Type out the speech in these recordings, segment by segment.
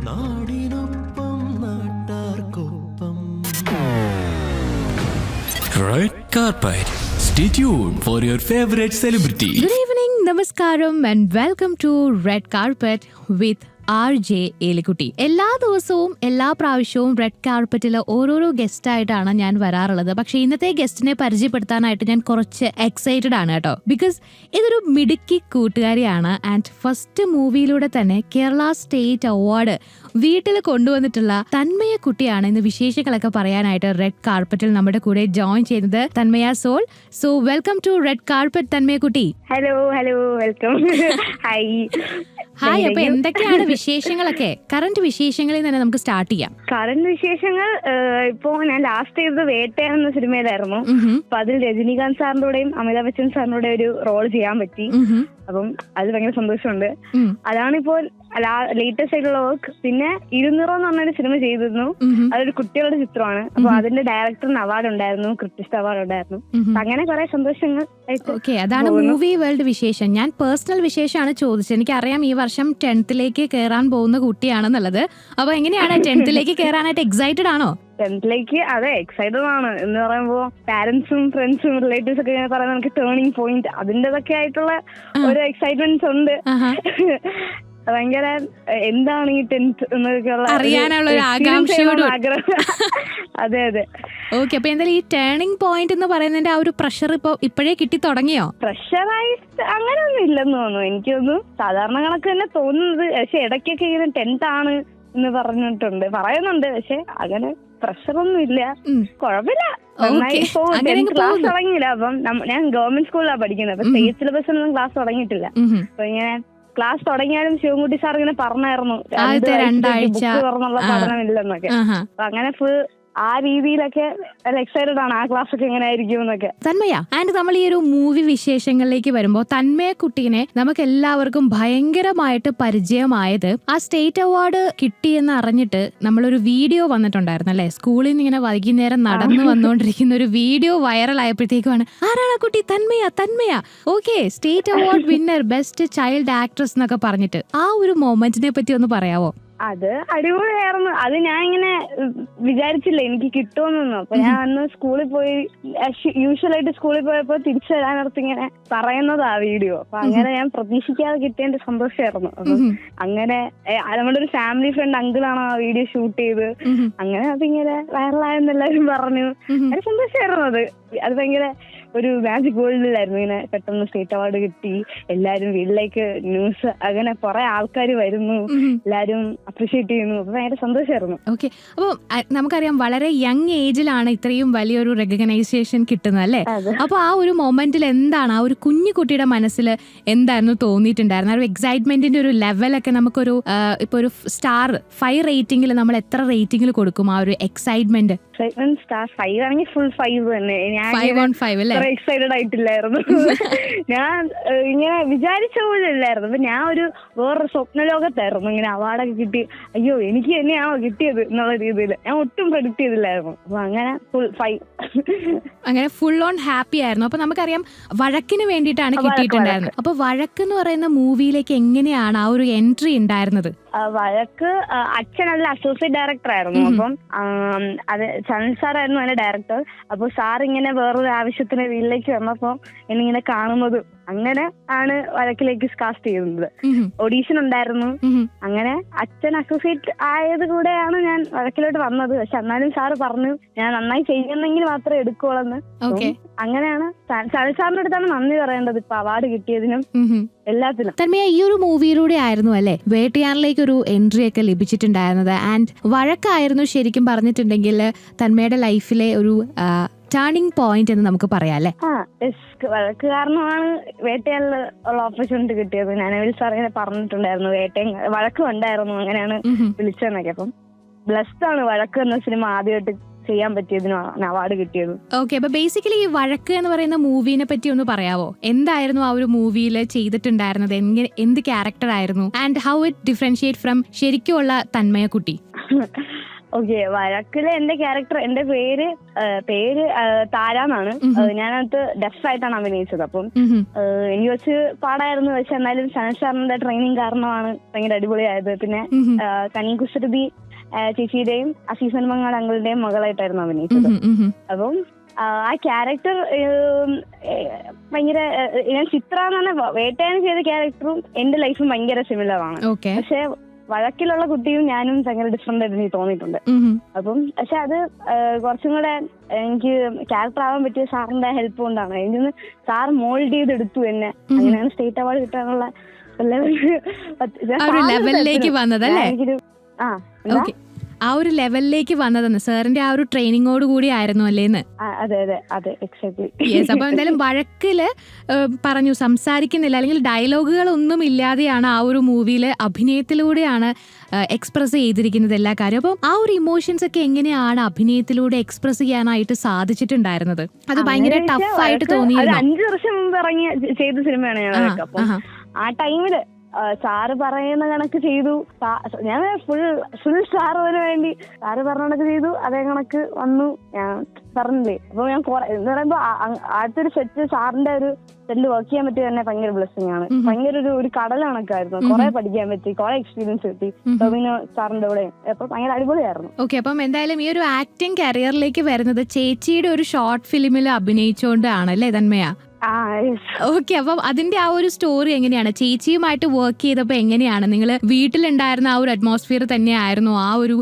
നാടിനൊപ്പം നാട്ടാർക്കൊപ്പം. Red Carpet. Stay tuned for your favorite celebrity. Good evening, namaskaram and welcome to Red Carpet with RJ Elikutty. എല്ലാ ദിവസവും എല്ലാ പ്രാവശ്യവും റെഡ് കാർപ്പറ്റിൽ ഓരോരോ ഗസ്റ്റ് ആയിട്ടാണ് ഞാൻ വരാറുള്ളത്. പക്ഷേ ഇന്നത്തെ ഗസ്റ്റിനെ പരിചയപ്പെടുത്താനായിട്ട് ഞാൻ കുറച്ച് എക്സൈറ്റഡ് ആണ് കേട്ടോ. ബിക്കോസ് ഇതൊരു മിടുക്കി കൂട്ടുകാരിയാണ് ആൻഡ് ഫസ്റ്റ് മൂവിയിലൂടെ തന്നെ കേരള സ്റ്റേറ്റ് അവാർഡ് വീട്ടിൽ കൊണ്ടുവന്നിട്ടുള്ള തന്മയ കുട്ടിയാണ് ഇന്ന് വിശേഷങ്ങളൊക്കെ പറയാനായിട്ട് റെഡ് കാർപ്പറ്റിൽ നമ്മുടെ കൂടെ ജോയിൻ ചെയ്യുന്നത്. Thanmaya Sol. So welcome to red carpet Thanmaya കുട്ടി. Hello welcome. ഹായ്. അപ്പൊ എന്തൊക്കെയാണ് വിശേഷങ്ങളൊക്കെ? കറന്റ് വിശേഷങ്ങളിൽ തന്നെ നമുക്ക് സ്റ്റാർട്ട് ചെയ്യാം. കറന്റ് വിശേഷങ്ങൾ ഇപ്പോ ഞാൻ ലാസ്റ്റ് ചെയ്തത് വേട്ട എന്ന സിനിമയിലായിരുന്നു. അപ്പൊ അതിൽ രജനീകാന്ത് സാറിന്റെ കൂടെയും അമിതാഭ് ബച്ചൻ സാറിന്റെ കൂടെ ഒരു റോൾ ചെയ്യാൻ പറ്റി. അപ്പം അത് ഭയങ്കര സന്തോഷമുണ്ട്. അതാണിപ്പോ ലേറ്റസ്റ്റ് ആയിട്ടുള്ള വർക്ക്. പിന്നെ 200 എന്ന് പറഞ്ഞൊരു സിനിമ ചെയ്തിരുന്നു. അതൊരു കുട്ടികളുടെ ചിത്രമാണ്. അപ്പൊ അതിന്റെ ഡയറക്ടറിന് അവാർഡ് ഉണ്ടായിരുന്നു, ക്രിട്ടിസ്റ്റ് അവാർഡ് ഉണ്ടായിരുന്നു. അങ്ങനെ കുറെ സന്തോഷങ്ങൾ. ഓക്കെ, അതാണ് മൂവി വേൾഡ് വിശേഷം. ഞാൻ പേഴ്സണൽ വിശേഷമാണ് ചോദിച്ചത്. എനിക്കറിയാം ഈ വർഷം 10th കയറാൻ പോകുന്ന കുട്ടിയാണെന്നുള്ളത്. അപ്പൊ എങ്ങനെയാണ് 10th കയറാനായിട്ട് എക്സൈറ്റഡ് ആണോ? 10th അതെ, എക്സൈറ്റഡ് ആണ്. എന്ന് പറയുമ്പോ പാരന്റ്സും ഫ്രണ്ട്സും റിലേറ്റീവ്സ് ഒക്കെ പറയുന്നത് നമുക്ക് ടേണിംഗ് പോയിന്റ്, അതിന്റെതൊക്കെ ആയിട്ടുള്ള ഒരു എക്സൈറ്റ്മെന്റ്സ് ഉണ്ട്. ഭയങ്കര എന്താണ് ഈ 10th എന്നൊക്കെയുള്ള അറിയാനുള്ള ഒരു ആകാംക്ഷയോട് ആഗ്രഹം. അതെ. ഓക്കെ, അപ്പൊ എന്തായാലും ഈ ടേണിംഗ് പോയിന്റ് എന്ന് പറയുന്നതിന്റെ ആ ഒരു പ്രഷർ ഇപ്പോഴേ കിട്ടി തുടങ്ങിയോ? പ്രഷറായിട്ട് അങ്ങനെയൊന്നും ഇല്ലെന്ന് തോന്നുന്നു. എനിക്കൊന്നും സാധാരണ കണക്ക് തന്നെ തോന്നുന്നത്. പക്ഷെ ഇടയ്ക്കൊക്കെ ഇങ്ങനെ 10th ആണ് എന്ന് പറയുന്നുണ്ട്. പക്ഷെ അങ്ങനെ പ്രഷറൊന്നും ഇല്ല, കുഴപ്പമില്ല. നന്നായി പോകും. ക്ലാസ് തുടങ്ങിയില്ല. അപ്പം ഞാൻ ഗവൺമെന്റ് സ്കൂളിലാണ് പഠിക്കുന്നത്. അപ്പൊ സ്റ്റേറ്റ് സിലബസിനൊന്നും ക്ലാസ് തുടങ്ങിയിട്ടില്ല. അപ്പൊ ഇങ്ങനെ ക്ലാസ് തുടങ്ങിയാലും ശിവൻകുട്ടി സാർ ഇങ്ങനെ പറഞ്ഞായിരുന്നു 2 ആഴ്ച തുറന്നുള്ള പഠനമില്ലെന്നൊക്കെ. അപ്പൊ അങ്ങനെ ഫുൾ ആ രീതിയിലൊക്കെ എക്സൈറ്റഡ് ആണ്. ആ ക്ലാസ് ഒക്കെ എങ്ങനെ ആയിരിക്കും എന്നൊക്കെ. തന്മയ ആൻഡ് നമ്മൾ ഈ ഒരു മൂവി വിശേഷങ്ങളിലേക്ക് വരുമ്പോൾ തന്മയ കുട്ടീനെ നമുക്ക് എല്ലാവർക്കും ഭയങ്കരമായിട്ട് പരിചയമായത് ആ സ്റ്റേറ്റ് അവാർഡ് കിട്ടിയെന്ന് അറിഞ്ഞിട്ട് നമ്മളൊരു വീഡിയോ വന്നിട്ടുണ്ടായിരുന്നു അല്ലെ? സ്കൂളിൽ നിന്ന് ഇങ്ങനെ വൈകുന്നേരം നടന്നു വന്നുകൊണ്ടിരിക്കുന്ന ഒരു വീഡിയോ വൈറൽ ആയപ്പോഴത്തേക്കുമാണ് ആരാണ് കുട്ടി Thanmaya okay state award winner best child actress എന്നൊക്കെ പറഞ്ഞിട്ട് ആ ഒരു മൊമെന്റിനെ പറ്റി ഒന്ന് പറയാവോ? അത് അടിപൊളിയായിരുന്നു. അത് ഞാൻ ഇങ്ങനെ വിചാരിച്ചില്ല എനിക്ക് കിട്ടുമെന്നൊന്നും. അപ്പൊ ഞാൻ അന്ന് സ്കൂളിൽ പോയി, യൂഷ്വലായിട്ട് സ്കൂളിൽ പോയപ്പോ തിരിച്ചു വരാനടുത്ത് ഇങ്ങനെ പറയുന്നതാ വീഡിയോ. അപ്പൊ അങ്ങനെ ഞാൻ പ്രതീക്ഷിക്കാതെ കിട്ടിയതിന്റെ സന്തോഷമായിരുന്നു. അപ്പൊ അങ്ങനെ നമ്മുടെ ഒരു ഫാമിലി ഫ്രണ്ട് അങ്കിളാണ് ആ വീഡിയോ ഷൂട്ട് ചെയ്ത്. അങ്ങനെ അതിങ്ങനെ വൈറലായെന്ന് എല്ലാവരും പറഞ്ഞു. അത് സന്തോഷമായിരുന്നു. അത് ഭയങ്കര ഒരു മാജിക് വേൾഡിലായിരുന്നു. ഇങ്ങനെ പെട്ടെന്ന് സ്റ്റേറ്റ് അവാർഡ് കിട്ടി, എല്ലാരും വീട്ടിലേക്ക് ന്യൂസ്, അങ്ങനെ കുറെ ആൾക്കാർ വരുന്നു, എല്ലാരും അപ്രീഷിയേറ്റ് ചെയ്യുന്നു. അപ്പൊ ഭയങ്കര സന്തോഷമായിരുന്നു. ഓക്കെ, അപ്പൊ നമുക്കറിയാം വളരെ യങ് ഏജിലാണ് ഇത്രയും വലിയൊരു റെക്കഗ്നൈസേഷൻ കിട്ടുന്നത് അല്ലേ? അപ്പൊ ആ ഒരു മൊമെന്റിൽ എന്താണ് ആ ഒരു കുഞ്ഞു കുട്ടിയുടെ മനസ്സിൽ എന്തായിരുന്നു തോന്നിയിട്ടുണ്ടായിരുന്നു? ആ ഒരു എക്സൈറ്റ്മെന്റിന്റെ ഒരു ലെവലൊക്കെ നമുക്കൊരു ഇപ്പൊ ഒരു സ്റ്റാർ 5 റേറ്റിംഗിൽ നമ്മൾ എത്ര റേറ്റിംഗിൽ കൊടുക്കും ആ ഒരു എക്സൈറ്റ്മെന്റ്? സ്റ്റാർ 5 ആണെങ്കിൽ ഫുൾ 5 തന്നെ. ഞാൻ 5/5 അല്ലേ? എക്സൈറ്റഡ് ആയിട്ടില്ലായിരുന്നു. ഞാൻ ഇങ്ങനെ വിചാരിച്ച പോലെ ഇല്ലായിരുന്നു. അപ്പൊ ഞാൻ വേറൊരു സ്വപ്ന ലോകത്തായിരുന്നു. ഇങ്ങനെ അവാർഡൊക്കെ കിട്ടി, അയ്യോ എനിക്ക് തന്നെയാണോ കിട്ടിയത് എന്നുള്ള രീതിയിൽ ഞാൻ ഒട്ടും പ്രെഡിക്റ്റ് ചെയ്തില്ലായിരുന്നു. അപ്പൊ അങ്ങനെ ഫുൾ 5. അങ്ങനെ ഫുൾ ഓൺ ഹാപ്പി ആയിരുന്നു. അപ്പൊ നമുക്കറിയാം വഴക്കിന് വേണ്ടിയിട്ടാണ് കിട്ടിയിട്ടുണ്ടായിരുന്നത്. അപ്പൊ വഴക്ക് എന്ന് പറയുന്ന മൂവിയിലേക്ക് എങ്ങനെയാണ് ആ ഒരു എൻട്രി ഉണ്ടായിരുന്നത്? വഴക്ക് അച്ഛൻ അതിൽ അസോസിയേറ്റ് ഡയറക്ടർ ആയിരുന്നു. അപ്പം അത് ചന്ദ് സാറായിരുന്നു അതിന്റെ ഡയറക്ടർ. അപ്പൊ സാർ ഇങ്ങനെ വേറൊരു ആവശ്യത്തിന് വീട്ടിലേക്ക് വന്നപ്പോ എന്നിങ്ങനെ കാണുന്നത്, അങ്ങനെ ആണ് വഴക്കിലേക്ക് കാസ്റ്റ് ചെയ്യുന്നത്. ഓഡീഷൻ ഉണ്ടായിരുന്നു. അങ്ങനെ അച്ഛൻ അസോസിയേറ്റ് ആയത് കൂടെയാണ് ഞാൻ വഴക്കിലോട്ട് വന്നത്. പക്ഷെ എന്നാലും സാറ് പറഞ്ഞു ഞാൻ നന്നായി ചെയ്യുന്നെങ്കിൽ മാത്രമേ എടുക്കുള്ളൂ. അങ്ങനെയാണ് സാറിന്റെ അടുത്താണ് നന്ദി പറയേണ്ടത് ഇപ്പൊ അവാർഡ് കിട്ടിയതിനും എല്ലാത്തിനും. തന്മയ ഈ ഒരു മൂവിയിലൂടെ ആയിരുന്നു അല്ലെ വേട്ടയാറിലേക്ക് ഒരു എൻട്രി ഒക്കെ ലഭിച്ചിട്ടുണ്ടായിരുന്നത്. ആൻഡ് വഴക്കായിരുന്നു ശരിക്കും പറഞ്ഞിട്ടുണ്ടെങ്കിൽ തന്മയുടെ ലൈഫിലെ ഒരു ടേണിംഗ് പോയിന്റ് എന്ന് നമുക്ക് പറയാം അല്ലെ? വഴക്ക് കാരണമാണ് വേട്ടയാറിൽ ഉള്ള ഓപ്പർച്യൂണിറ്റി കിട്ടിയത്. ഞാനവിൽ സാർ ഇങ്ങനെ പറഞ്ഞിട്ടുണ്ടായിരുന്നു വഴക്കും ഉണ്ടായിരുന്നു, അങ്ങനെയാണ് വിളിച്ചതെന്നൊക്കെ. അപ്പം ബ്ലെസ്ഡ് ആണ് വഴക്ക് എന്ന സിനിമ ആദ്യമായിട്ട് ചെയ്യാൻ പറ്റിയതിനാണ് അവാർഡ് കിട്ടിയത്. ഓക്കെ, അപ്പൊ ബേസിക്കലി ഈ വഴക്ക് എന്ന് പറയുന്ന മൂവിനെ പറ്റി ഒന്ന് പറയാവോ? എന്തായിരുന്നു ആ ഒരു മൂവിയിൽ ചെയ്തിട്ടുണ്ടായിരുന്നത്? എന്ത് ക്യാരക്ടർ ആയിരുന്നു? And how it differentiate from ശരിക്കുമുള്ള തന്മയ കുട്ടി? ഓക്കെ, വഴക്കില് എന്റെ ക്യാരക്ടർ, എന്റെ പേര് താരാന്നാണ്. ഞാനകത്ത് ഡെഫായിട്ടാണ് അഭിനയിച്ചത്. അപ്പം എനിക്ക് വെച്ച് പാടായിരുന്നു. പക്ഷെ എന്നാലും സനൽ സാറിന്റെ ട്രെയിനിങ് കാരണമാണ് ഭയങ്കര അടിപൊളിയായത്. പിന്നെ കനി കുസൃതി ചേച്ചിയുടെയും അസീസൻ മങ്ങാട് അങ്കിളുടെയും മകളായിട്ടായിരുന്നു അഭിനയിച്ചത്. അപ്പം ആ ക്യാരക്ടർ ഭയങ്കര, ഞാൻ ചിത്ര എന്ന് പറഞ്ഞ വേട്ടയാൻ ചെയ്ത ക്യാരക്ടറും എന്റെ ലൈഫും ഭയങ്കര സിമിലർ ആണ്. പക്ഷെ വഴക്കിലുള്ള കുട്ടിയും ഞാനും ഭയങ്കര ഡിഫറെന്റ് ആയിട്ട് എനിക്ക് തോന്നിയിട്ടുണ്ട്. അപ്പം പക്ഷെ അത് കുറച്ചും കൂടെ എനിക്ക് ക്യാരക്ടർ ആവാൻ പറ്റിയ സാറിന്റെ ഹെൽപ്പ് കൊണ്ടാണ്. എനിക്കൊന്ന് സാർ മോൾഡ് ചെയ്തെടുത്തു എന്നെ. അങ്ങനെയാണ് സ്റ്റേറ്റ് അവാർഡ് കിട്ടാനുള്ള ലെവലിലേക്ക് വന്നതല്ലേ? ആ ഒരു ലെവലിലേക്ക് വന്നതെന്ന് സാറിന്റെ ആ ഒരു ട്രെയിനിങ്ങോട് കൂടി ആയിരുന്നു അല്ലേന്ന്? അതെ അതെ അതെ, എക്സാക്ട്ലി. യെസ്. അപ്പൊ എന്തായാലും വഴക്കില് പറഞ്ഞു സംസാരിക്കുന്നില്ല, അല്ലെങ്കിൽ ഡയലോഗുകൾ ഒന്നും ഇല്ലാതെയാണ് ആ ഒരു മൂവിയില് അഭിനയത്തിലൂടെയാണ് എക്സ്പ്രസ് ചെയ്തിരിക്കുന്നത് എല്ലാ കാര്യവും. അപ്പം ആ ഒരു ഇമോഷൻസ് ഒക്കെ എങ്ങനെയാണ് അഭിനയത്തിലൂടെ എക്സ്പ്രസ് ചെയ്യാനായിട്ട് സാധിച്ചിട്ടുണ്ടായിരുന്നത്? അത് ഭയങ്കര ടഫ് ആയിട്ട് തോന്നിയിരുന്നു. 5 വർഷം മുമ്പ് ഇറങ്ങിയ ചെയ്ത സിനിമയാണ് ഞാൻ. അപ്പം ആ ടൈമില് സാറ് പറയുന്ന കണക്ക് ചെയ്തു. ഞാൻ ഫുൾ സാറിന് വേണ്ടി സാറ് പറഞ്ഞ കണക്ക് ചെയ്തു. അതേ കണക്ക് വന്നു. ഞാൻ പറഞ്ഞില്ലേ, അപ്പൊ ഞാൻ എന്ന് പറയുമ്പോ അടുത്തൊരു സെറ്റ് സാറിന്റെ ഒരു സെറ്റിൽ വർക്ക് ചെയ്യാൻ പറ്റിയ തന്നെ ഭയങ്കര ബ്ലെസ്സിങ് ആണ്. ഭയങ്കര ഒരു കടൽ കണക്കായിരുന്നു. കുറെ പഠിക്കാൻ പറ്റി, കുറെ എക്സ്പീരിയൻസ് കിട്ടി ടൊവിനോ സാറിന്റെ കൂടെ. അപ്പൊ ഭയങ്കര അടിപൊളിയായിരുന്നു. ഓക്കെ, അപ്പം എന്തായാലും ഈ ഒരു ആക്ടിങ് കരിയറിലേക്ക് വരുന്നത് ചേച്ചിയുടെ ഒരു ഷോർട്ട് ഫിലിമിൽ അഭിനയിച്ചുകൊണ്ടാണല്ലേ തന്മയാ? ഓക്കെ, അപ്പം അതിന്റെ ആ ഒരു സ്റ്റോറി എങ്ങനെയാണ്? ചേച്ചിയുമായിട്ട് വർക്ക് ചെയ്തപ്പോ എങ്ങനെയാണ്? നിങ്ങൾ വീട്ടിലുണ്ടായിരുന്ന ആ ഒരു അറ്റ്മോസ്ഫിയർ തന്നെയായിരുന്നു ആ ഒരു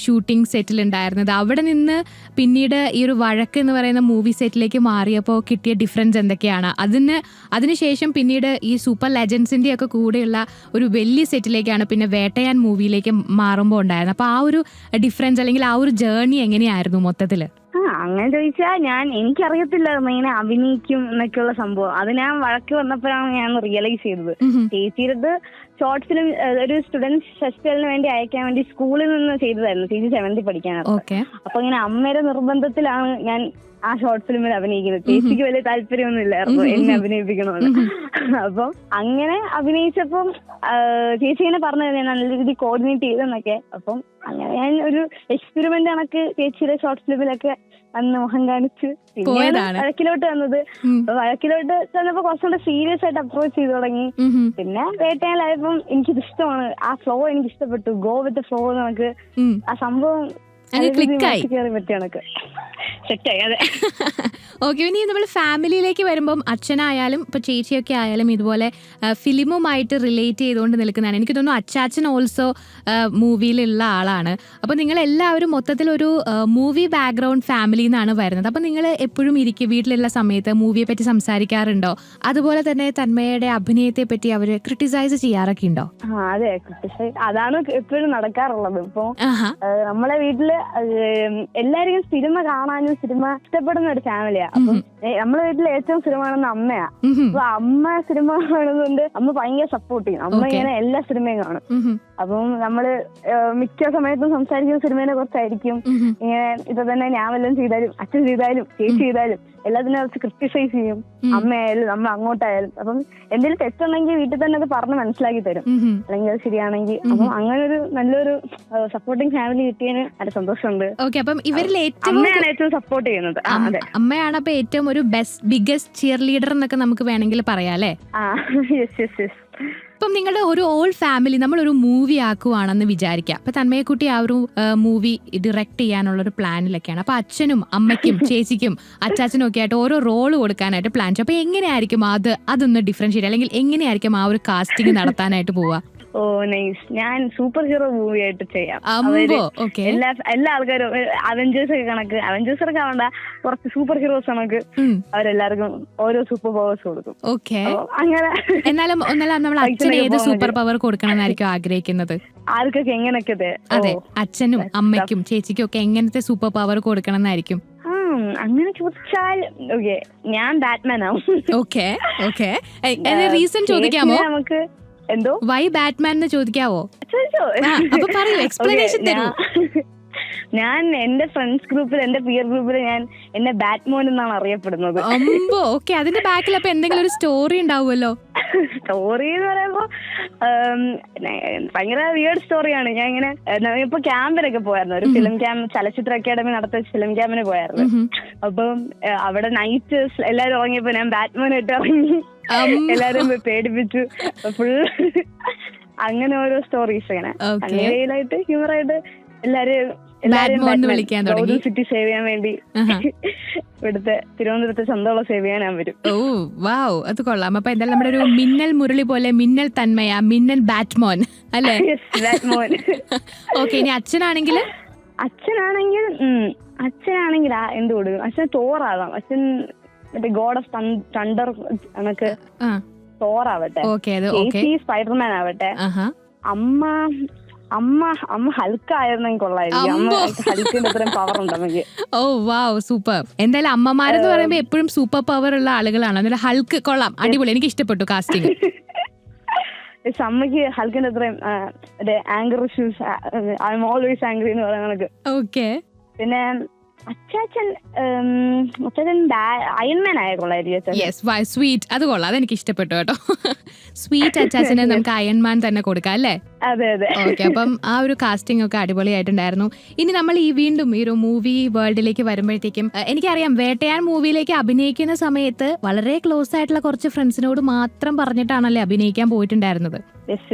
ഷൂട്ടിംഗ് സെറ്റിൽ ഉണ്ടായിരുന്നത്? അവിടെ നിന്ന് പിന്നീട് ഈ ഒരു വഴക്ക് എന്ന് പറയുന്ന മൂവി സെറ്റിലേക്ക് മാറിയപ്പോൾ കിട്ടിയ ഡിഫറൻസ് എന്തൊക്കെയാണ്? അതിനുശേഷം പിന്നീട് ഈ സൂപ്പർ ലെജൻസിന്റെ ഒക്കെ കൂടെയുള്ള ഒരു വലിയ സെറ്റിലേക്കാണ് പിന്നെ വേട്ടയാൻ മൂവിയിലേക്ക് മാറുമ്പോൾ ഉണ്ടായിരുന്നത്. അപ്പൊ ആ ഒരു ഡിഫറൻസ് അല്ലെങ്കിൽ ആ ഒരു ജേർണി എങ്ങനെയായിരുന്നു മൊത്തത്തില്? അങ്ങനെ ചോദിച്ചാൽ എനിക്കറിയത്തില്ലായിരുന്നു ഇങ്ങനെ അഭിനയിക്കും എന്നൊക്കെയുള്ള സംഭവം. അത് ഞാൻ വഴക്ക് വന്നപ്പോഴാണ് ഞാൻ റിയലൈസ് ചെയ്തത്. ചേച്ചിയുടെ ഷോർട്ട് ഫിലിം ഒരു സ്റ്റുഡൻസ് ഫെസ്റ്റിവലിന് വേണ്ടി അയക്കാൻ വേണ്ടി സ്കൂളിൽ നിന്ന് ചെയ്തതായിരുന്നു. ചേച്ചി 7th പഠിക്കാനായിട്ട്. അപ്പൊ ഇങ്ങനെ അമ്മയുടെ നിർബന്ധത്തിലാണ് ഞാൻ ആ ഷോർട്ട് ഫിലിമിൽ അഭിനയിക്കുന്നത്. ചേച്ചിക്ക് വലിയ താല്പര്യമൊന്നും ഇല്ലായിരുന്നു എന്നെ അഭിനയിപ്പിക്കണമെന്ന്. അപ്പം അങ്ങനെ അഭിനയിച്ചപ്പം ചേച്ചി ഇങ്ങനെ പറഞ്ഞു നല്ല രീതിയിൽ കോർഡിനേറ്റ് ചെയ്തെന്നൊക്കെ. അപ്പം അങ്ങനെ ഞാൻ ഒരു എക്സ്പെരിമെന്റ് കണക്ക് ചേച്ചിയുടെ ഷോർട്ട് ഫിലിമിലൊക്കെ അന്ന് മുഖം കാണിച്ച് പിന്നെ വഴക്കിലോട്ട് വന്നത്. വഴക്കിലോട്ട് ചെന്നപ്പോ കുറച്ചുകൂടെ സീരിയസ് ആയിട്ട് അപ്രോച്ച് ചെയ്തു തുടങ്ങി. പിന്നെ വേട്ടയാലായപ്പം എനിക്കിത് ഇഷ്ടമാണ്. ആ ഫ്ലോ എനിക്ക് ഇഷ്ടപ്പെട്ടു. ഗോ വിത്ത് ഫ്ലോ നമുക്ക് ആ സംഭവം ഓക്കെ, ഇനി നമ്മൾ ഫാമിലിയിലേക്ക് വരുമ്പം അച്ഛനായാലും ഇപ്പൊ ചേച്ചിയൊക്കെ ആയാലും ഇതുപോലെ ഫിലിമുമായിട്ട് റിലേറ്റ് ചെയ്തുകൊണ്ട് നിൽക്കുന്നതാണ്. എനിക്ക് തോന്നുന്നു അച്ചാച്ചൻ ഓൾസോ മൂവിയിലുള്ള ആളാണ്. അപ്പൊ നിങ്ങൾ എല്ലാവരും മൊത്തത്തിൽ ഒരു മൂവി ബാക്ക്ഗ്രൗണ്ട് ഫാമിലി എന്നാണ് വരുന്നത്. അപ്പൊ നിങ്ങൾ എപ്പോഴും വീട്ടിലുള്ള സമയത്ത് മൂവിയെ പറ്റി സംസാരിക്കാറുണ്ടോ? അതുപോലെ തന്നെ തന്മയുടെ അഭിനയത്തെ പറ്റി അവര് ക്രിട്ടിസൈസ് ചെയ്യാറൊക്കെ ഉണ്ടോ? അതെ, അതാണ് എപ്പോഴും നടക്കാറുള്ളത്. ഇപ്പൊ നമ്മളെ വീട്ടില് എല്ലാരും സിനിമ കാണാനും സിനിമ ഇഷ്ടപ്പെടുന്ന ഒരു ഫാമിലിയാ. അപ്പം നമ്മളെ വീട്ടിൽ ഏറ്റവും സിനിമ കാണുന്ന അമ്മയാ. അപ്പൊ അമ്മ സിനിമ കാണുന്നതുകൊണ്ട് അമ്മ ഭയങ്കര സപ്പോർട്ട് ചെയ്യും. അമ്മ ഇങ്ങനെ എല്ലാ സിനിമയും കാണും. അപ്പം നമ്മള് മിക്ക സമയത്തും സംസാരിക്കുന്ന സിനിമയെ കുറിച്ചായിരിക്കും. ഇങ്ങനെ ഇത് തന്നെ ഞാൻ വല്ലതും ചെയ്താലും അച്ഛൻ ചെയ്താലും ചേച്ചി ചെയ്താലും എല്ലാത്തിനും കുറച്ച് ക്രിട്ടിസൈസ് ചെയ്യും. അമ്മയായാലും നമ്മൾ അങ്ങോട്ടായാലും. അപ്പം എന്തെങ്കിലും തെറ്റുണ്ടെങ്കിൽ വീട്ടിൽ തന്നെ അത് പറഞ്ഞ് മനസ്സിലാക്കി തരും, അല്ലെങ്കിൽ അത് ശരിയാണെങ്കിൽ. അപ്പം അങ്ങനെ ഒരു നല്ലൊരു സപ്പോർട്ടിങ് ഫാമിലി കിട്ടിയതിന് നല്ല സന്തോഷമുണ്ട്. അമ്മയാണ് ഏറ്റവും സപ്പോർട്ട് ചെയ്യുന്നത്. അമ്മയാണ് അപ്പൊ ഏറ്റവും ഒരു ബിഗ്ഗസ്റ്റ് ചിയർ ലീഡർ എന്നൊക്കെ നമുക്ക് വേണമെങ്കിൽ പറയാം അല്ലേ? ഇപ്പം നിങ്ങളുടെ ഒരു ഓൾ ഫാമിലി നമ്മളൊരു മൂവി ആക്കുവാണെന്ന് വിചാരിക്കാം. അപ്പൊ തന്മയക്കുട്ടി ആ ഒരു മൂവി ഡയറക്ട് ചെയ്യാനുള്ള ഒരു പ്ലാനിലൊക്കെയാണ്. അപ്പൊ അച്ഛനും അമ്മയ്ക്കും ചേച്ചിക്കും അച്ചാച്ചനും ഒക്കെ ആയിട്ട് ഓരോ റോള് കൊടുക്കാനായിട്ട് പ്ലാൻ ചെയ്യും. അപ്പൊ എങ്ങനെയായിരിക്കും അതൊന്ന് ഡിഫറൻഷിയേറ്റ്, അല്ലെങ്കിൽ എങ്ങനെയായിരിക്കും ആ ഒരു കാസ്റ്റിംഗ് നടത്താനായിട്ട് പോവാ? ഓ നൈസ്, ഞാൻ സൂപ്പർ ഹീറോ മൂവി ആയിട്ട് ചെയ്യാം. എല്ലാ ആൾക്കാരും അവഞ്ചേഴ്സ് ഒക്കെ കണക്ക്, അവഞ്ചേഴ്സ് ഒക്കെ ആവണ്ട, കുറച്ച് സൂപ്പർ ഹീറോസ് കണക്ക് അവരെല്ലാവർക്കും ഓരോ സൂപ്പർ പവേഴ്സ് കൊടുക്കും. ഓക്കെ, അങ്ങനെ. എന്നാലും നമ്മൾ അച്ഛന് ഏത് സൂപ്പർ പവർ കൊടുക്കണം എന്നായിരിക്കും ആഗ്രഹിക്കുന്നത്? ആർക്കൊക്കെ എങ്ങനെയൊക്കെ? അതെ, അച്ഛനും അമ്മയ്ക്കും ചേച്ചിക്കും ഒക്കെ എങ്ങനത്തെ സൂപ്പർ പവർ കൊടുക്കണം എന്നായിരിക്കും? അങ്ങനെ ചോദിച്ചാൽ ഞാൻ ബാറ്റ്മാൻ ആവും. ഓക്കെ, റീസൺ ചോദിക്കാമോ? നമുക്ക് എന്തോ വൈ ബാറ്റ്മാൻ എന്ന് ചോദിക്കാവോ? അപ്പൊ പറയൂ, എക്സ്പ്ലനേഷൻ തരൂ. ഞാൻ എന്റെ ഫ്രണ്ട്സ് ഗ്രൂപ്പിൽ, എന്റെ പിയർ ഗ്രൂപ്പിൽ ഞാൻ എന്നെ ബാറ്റ്മോൻ എന്നാണ് അറിയപ്പെടുന്നത്. ഓക്കെ, അതിന്റെ ബാക്കിൽ അപ്പൊ എന്തെങ്കിലും ഒരു സ്റ്റോറി ഉണ്ടാവുമല്ലോ? സ്റ്റോറി എന്ന് പറയുമ്പോ ഭയങ്കര വിയേർഡ് സ്റ്റോറിയാണ്. ഞാൻ ഇങ്ങനെ ഇപ്പൊ ക്യാമ്പിനൊക്കെ പോയായിരുന്നു, ഒരു ഫിലിം ക്യാമ്പ്, ചലച്ചിത്ര അക്കാദമി നടത്തിയ ഫിലിം ക്യാമ്പിന് പോയായിരുന്നു. അപ്പം അവിടെ നൈറ്റ് എല്ലാരും ഇറങ്ങിയപ്പോ ഞാൻ ബാറ്റ്മാൻ ആയിട്ട് ഇറങ്ങി, എല്ലാരും പേടിപ്പിച്ചു ഫുൾ. അങ്ങനെ ഓരോ സ്റ്റോറീസ് ഇങ്ങനെ അങ്ങനെയായിട്ട് ഹ്യൂമറായിട്ട് എല്ലാരും സിറ്റി സേവ് ചെയ്യാൻ വേണ്ടി ഇവിടുത്തെ തിരുവനന്തപുരത്തെ ചന്തോളം സേവ് ചെയ്യാൻ ഞാൻ വരും. ഓ വാവ്, അത് കൊള്ളാം. അപ്പൊ എന്തായാലും നമ്മുടെ ഒരു മിന്നൽ മുരളി പോലെ മിന്നൽ തന്മയ, മിന്നൽ ബാറ്റ്മോൻ അല്ലേ? ബാറ്റ്മോൻ. ഓക്കെ, ഇനി അച്ഛനാണെങ്കിൽ എന്ത് കൊടുക്കും? അച്ഛൻ തോറാകാം. അച്ഛൻ മറ്റേ ഗോഡ് ഓഫ് തണ്ടർ കണക്ക് തോറാവട്ടെ, സ്പൈഡർമാൻ ആവട്ടെ. അമ്മ ഹൽക്കായിരുന്നെങ്കിൽ കൊള്ളായിരിക്കും. അമ്മ ഹൽക്കിന്റെ അത്രയും പവർ ഉണ്ടെങ്കിൽ. ഓ വാവ്, സൂപ്പർ. എന്തായാലും അമ്മമാരെന്ന് പറയുമ്പോ എപ്പോഴും സൂപ്പർ പവർ ഉള്ള ആളുകളാണ്. എന്നാലും ഹൾക്ക് കൊള്ളാം, അടിപൊളി, എനിക്ക് ഇഷ്ടപ്പെട്ടു കാസ്റ്റിംഗ്. അമ്മയ്ക്ക് ഹൽക്കിന്റെ അത്രയും anger issues, I M always angry എന്ന് പറയുന്ന കണക്ക്. ഓക്കെ. പിന്നെ അച്ചാച്ചൻ അയൺമാൻ ആയ കൊള്ളായിരിക്കും. സ്വീറ്റ്, അത് കൊള്ളാം, അതെനിക്ക് ഇഷ്ടപ്പെട്ടു കേട്ടോ. സ്വീറ്റ് അച്ചാച്ചന് നമുക്ക് അയൺമാൻ തന്നെ കൊടുക്കാം അല്ലേ? അതെ അതെ. ഓക്കെ, അപ്പം ആ ഒരു കാസ്റ്റിംഗ് ഒക്കെ അടിപൊളിയായിട്ടുണ്ടായിരുന്നു. ഇനി നമ്മൾ വീണ്ടും ഈ ഒരു മൂവി വേൾഡിലേക്ക് വരുമ്പോഴത്തേക്കും എനിക്കറിയാം, വേട്ടയാൻ മൂവിയിലേക്ക് അഭിനയിക്കുന്ന സമയത്ത് വളരെ ക്ലോസ് ആയിട്ടുള്ള കുറച്ച് ഫ്രണ്ട്സിനോട് മാത്രം പറഞ്ഞിട്ടാണല്ലേ അഭിനയിക്കാൻ പോയിട്ടുണ്ടായിരുന്നത്.